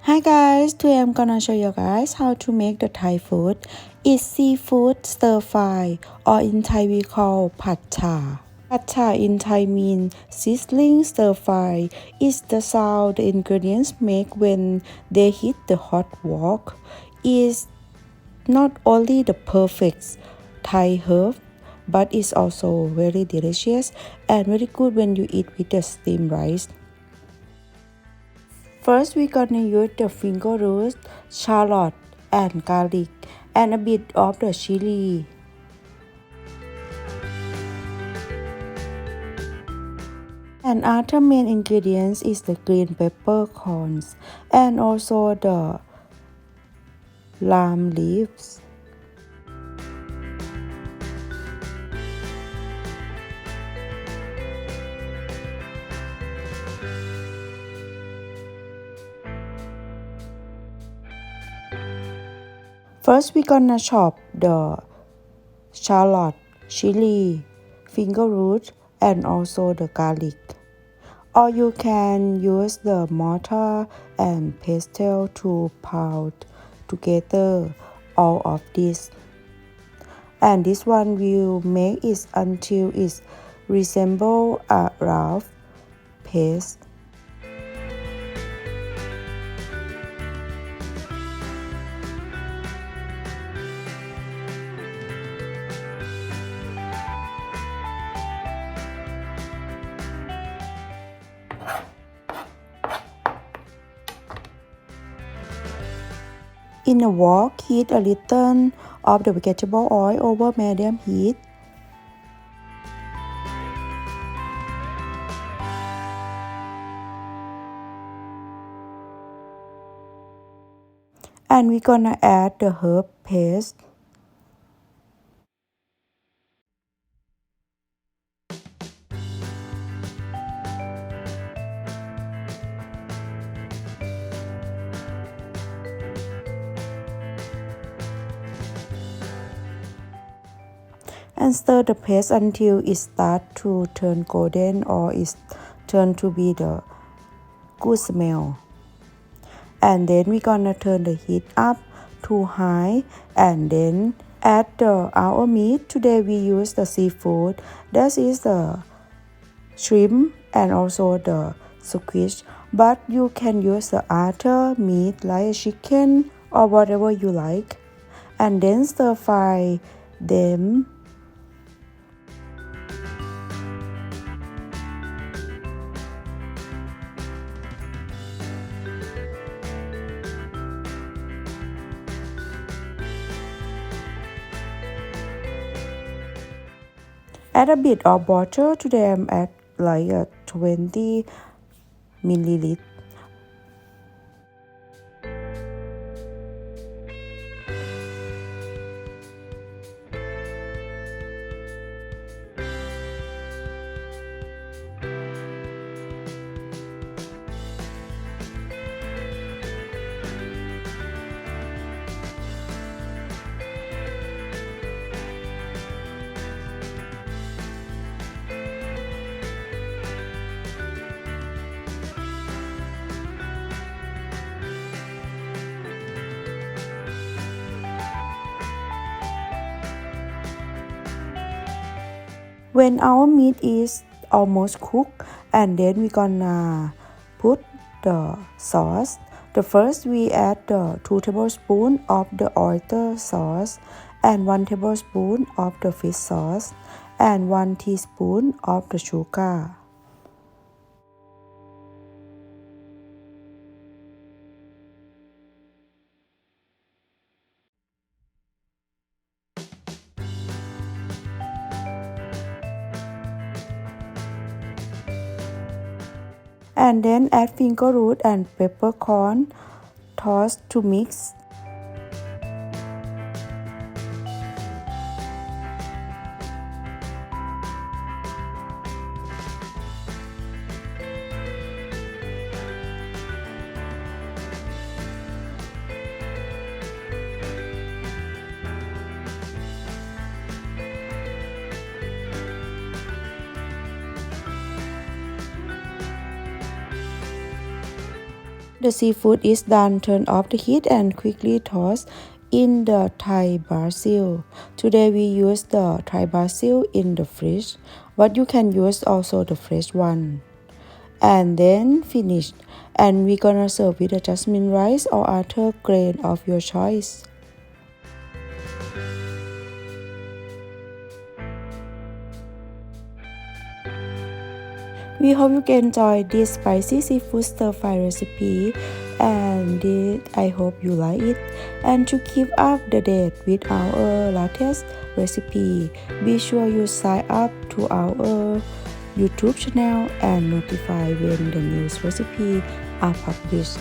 Hi guys, today I'm gonna show you guys how to make the Thai food. It's seafood stir fry, or in Thai we call Phad cha. Phad cha in Thai means sizzling stir fry. It's the sound the ingredients make when they hit the hot wok. It's not only the perfect Thai herb, but it's also very delicious and very good when you eat with the steamed rice. First, we're gonna use the fingerroot, shallot, and garlic, and a bit of the chilli. And other main ingredients is the green peppercorns and also the lime leaves. First, we're gonna chop the shallot, chili, fingerroot, and also the garlic. Or you can use the mortar and pestle to pound together all of this. And this one will make it until it resembles a rough paste. In a wok, heat a little of the vegetable oil over medium heat. And we're gonna add the herb paste. And stir the paste until it starts to turn golden or it turns to be the good smell. And then we're gonna turn the heat up to high and then add our meat. Today we use the seafood. That is the shrimp and also the squid. But you can use the other meat like chicken or whatever you like. And then stir fry them. Add a bit of water. Today I'm at like 20 milliliters. When our meat is almost cooked, and then we're gonna put the sauce. The first we add the 2 tablespoons of the oyster sauce and 1 tablespoon of the fish sauce and 1 teaspoon of the sugar. And then add fingerroot and peppercorn, toss to mix. The seafood is done, turn off the heat and quickly toss in the Thai basil. Today we use the Thai basil in the fridge, but you can use also the fresh one. And then finish. And we're gonna serve with a jasmine rice or other grain of your choice. We hope you can enjoy this spicy seafood stir fry recipe, and I hope you like it. And to keep up to date with our latest recipe, be sure you sign up to our YouTube channel and notify when the new recipe are published.